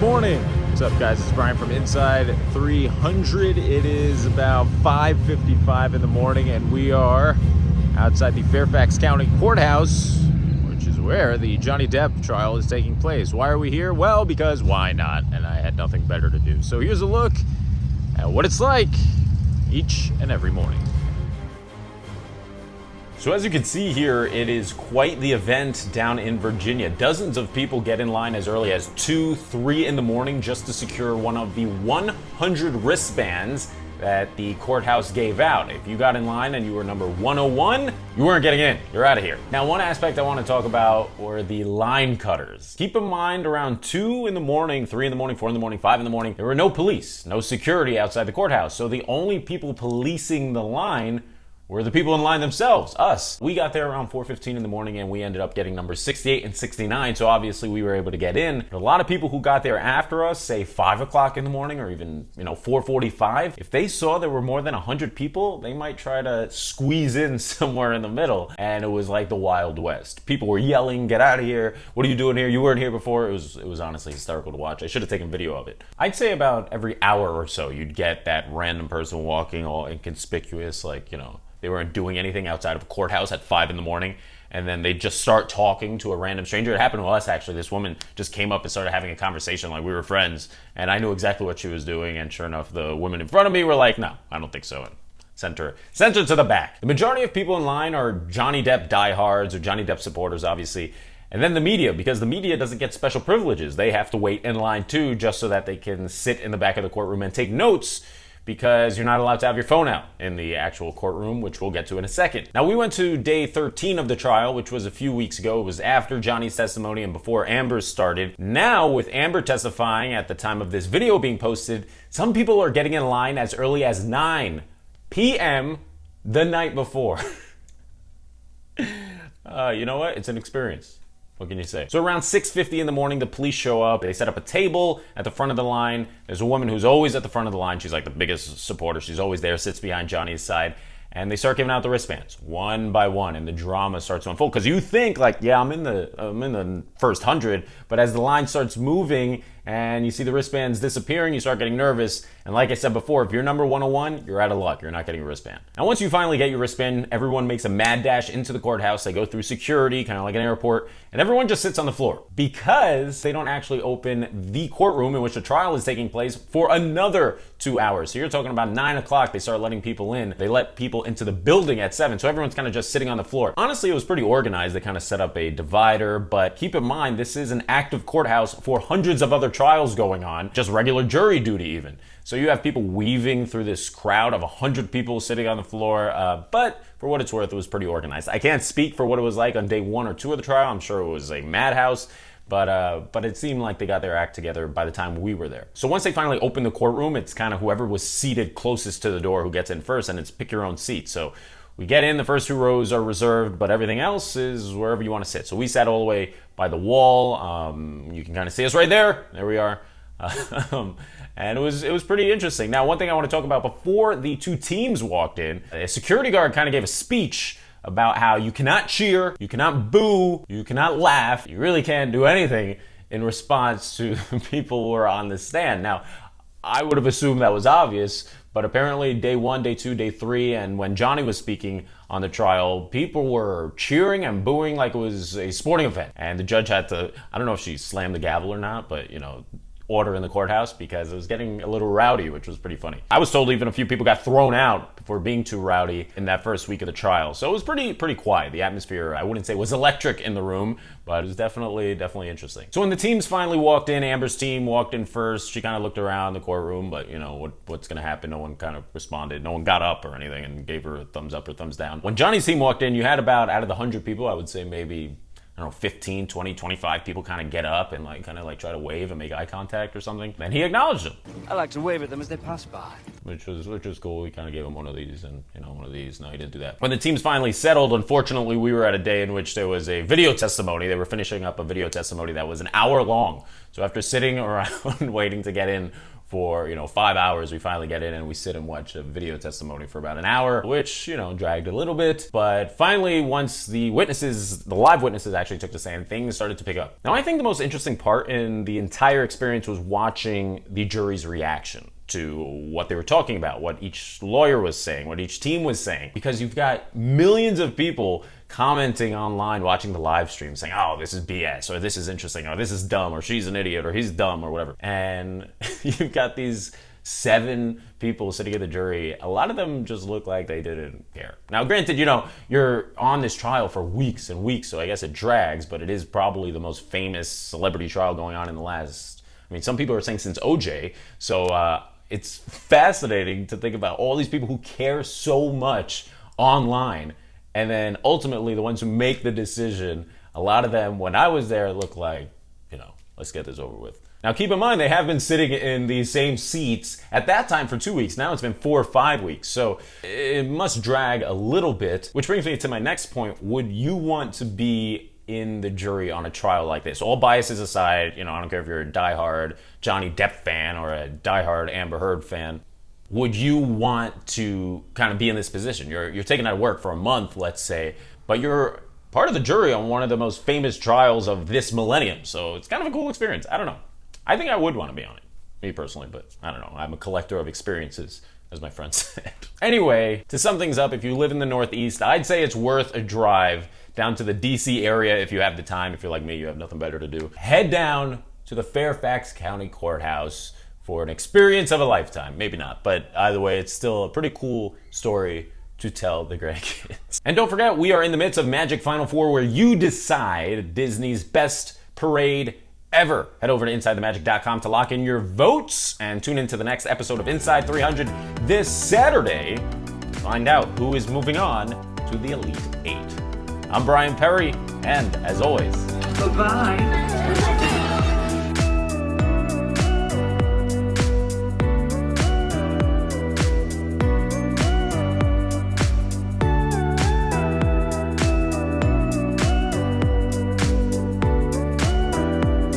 morning. What's up, guys? It's Brian from Inside 300. It is about 5:55 in the morning, and we are outside the Fairfax County Courthouse, which is where the Johnny Depp trial is taking place. Why are we here? Well, because why not? And I had nothing better to do. So here's a look at what it's like each and every morning. So as you can see here, it is quite the event down in Virginia. Dozens of people get in line as early as 2, 3 in the morning just to secure one of the 100 wristbands that the courthouse gave out. If you got in line and you were number 101, you weren't getting in. You're out of here. Now, one aspect I want to talk about were the line cutters. Keep in mind, around 2 in the morning, 3 in the morning, 4 in the morning, 5 in the morning, there were no police, no security outside the courthouse. So the only people policing the line were the people in line themselves, us. We got there around 4:15 in the morning and we ended up getting numbers 68 and 69, so obviously we were able to get in. But a lot of people who got there after us, say 5 o'clock in the morning or even 4:45, if they saw there were more than 100 people, they might try to squeeze in somewhere in the middle, and it was like the Wild West. People were yelling, "Get out of here, what are you doing here? You weren't here before." It was honestly hysterical to watch. I should have taken video of it. I'd say about every hour or so you'd get that random person walking all inconspicuous, they weren't doing anything outside of a courthouse at 5 in the morning, and then they just start talking to a random stranger. It happened to us, actually. This woman just came up and started having a conversation like we were friends, and I knew exactly what she was doing, and sure enough, the women in front of me were like, "No, I don't think so," and sent her to the back. The majority of people in line are Johnny Depp diehards or Johnny Depp supporters, obviously. And then the media, because the media doesn't get special privileges. They have to wait in line too, just so that they can sit in the back of the courtroom and take notes, because you're not allowed to have your phone out in the actual courtroom, which we'll get to in a second. Now, we went to day 13 of the trial, which was a few weeks ago. It was after Johnny's testimony and before Amber's started. Now, with Amber testifying at the time of this video being posted, some people are getting in line as early as 9 p.m. the night before. You know what? It's an experience. What can you say? So around 6:50 in the morning, the police show up. They set up a table at the front of the line. There's a woman who's always at the front of the line. She's like the biggest supporter. She's always there, sits behind Johnny's side. And they start giving out the wristbands one by one, and the drama starts to unfold. Because you think I'm in the first 100, but as the line starts moving and you see the wristbands disappearing, you start getting nervous. And like I said before, if you're number 101, you're out of luck. You're not getting a wristband. And once you finally get your wristband, everyone makes a mad dash into the courthouse. They go through security, kind of like an airport, and everyone just sits on the floor because they don't actually open the courtroom in which the trial is taking place for another 2 hours. So you're talking about 9 o'clock, they start letting people in. They let people into the building at 7, so everyone's kind of just sitting on the floor. Honestly, it was pretty organized. They kind of set up a divider, but keep in mind, this is an active courthouse for hundreds of other trials going on, just regular jury duty even. So you have people weaving through this crowd of 100 people sitting on the floor, but for what it's worth, it was pretty organized. I can't speak for what it was like on day 1 or 2 of the trial. I'm sure it was a madhouse, but it seemed like they got their act together by the time we were there. So once they finally opened the courtroom, it's kind of whoever was seated closest to the door who gets in first, and it's pick your own seat. So we get in, the first 2 rows are reserved, but everything else is wherever you want to sit. So we sat all the way by the wall. You can kind of see us right there. There we are. And it was pretty interesting. Now, one thing I want to talk about before the 2 teams walked in, a security guard kind of gave a speech about how you cannot cheer, you cannot boo, you cannot laugh, you really can't do anything in response to the people who are on the stand. Now, I would have assumed that was obvious, but apparently day 1, day 2, day 3, and when Johnny was speaking on the trial, people were cheering and booing like it was a sporting event. And the judge had to, I don't know if she slammed the gavel or not, but order in the courthouse because it was getting a little rowdy, which was pretty funny. I was told even a few people got thrown out for being too rowdy in that first week of the trial. So it was pretty quiet. The atmosphere, I wouldn't say was electric in the room, but it was definitely interesting. So when the teams finally walked in, Amber's team walked in first. She kind of looked around the courtroom, but what's going to happen? No one kind of responded. No one got up or anything and gave her a thumbs up or thumbs down. When Johnny's team walked in, you had about, out of the 100 people, I would say maybe 15, 20, 25 people kind of get up and try to wave and make eye contact or something. And he acknowledged them. I like to wave at them as they pass by. Which was cool. He kind of gave him one of these and, one of these. No, he didn't do that. When the teams finally settled, unfortunately, we were at a day in which there was a video testimony. They were finishing up a video testimony that was an hour long. So after sitting around waiting to get in for, 5 hours. We finally get in and we sit and watch a video testimony for about an hour, which, dragged a little bit. But finally, once the live witnesses actually took the stand, things started to pick up. Now, I think the most interesting part in the entire experience was watching the jury's reaction to what they were talking about, what each lawyer was saying, what each team was saying, because you've got millions of people commenting online, watching the live stream, saying, oh, this is BS, or this is interesting, or this is dumb, or she's an idiot, or he's dumb, or whatever. And you've got these 7 people sitting in the jury. A lot of them just look like they didn't care. Now, granted, you're on this trial for weeks and weeks, so I guess it drags, but it is probably the most famous celebrity trial going on in the last, some people are saying since OJ, so it's fascinating to think about all these people who care so much online, and then ultimately the ones who make the decision, a lot of them, when I was there, looked like, let's get this over with. Now, keep in mind, they have been sitting in these same seats at that time for 2 weeks. Now it's been 4 or 5 weeks, so it must drag a little bit, which brings me to my next point. Would you want to be in the jury on a trial like this? All biases aside, I don't care if you're a diehard Johnny Depp fan or a diehard Amber Heard fan. Would you want to kind of be in this position? You're taken out of work for a month, let's say, but you're part of the jury on one of the most famous trials of this millennium. So it's kind of a cool experience. I don't know. I think I would want to be on it, me personally, but I don't know. I'm a collector of experiences, as my friend said. Anyway, to sum things up, if you live in the Northeast, I'd say it's worth a drive down to the DC area if you have the time. If you're like me, you have nothing better to do. Head down to the Fairfax County Courthouse for an experience of a lifetime. Maybe not, but either way, it's still a pretty cool story to tell the grandkids. And don't forget, we are in the midst of Magic Final Four, where you decide Disney's best parade ever. Head over to InsideTheMagic.com to lock in your votes and tune into the next episode of Inside 300 this Saturday to find out who is moving on to the Elite 8. I'm Bryan Perri, and as always, bye-bye.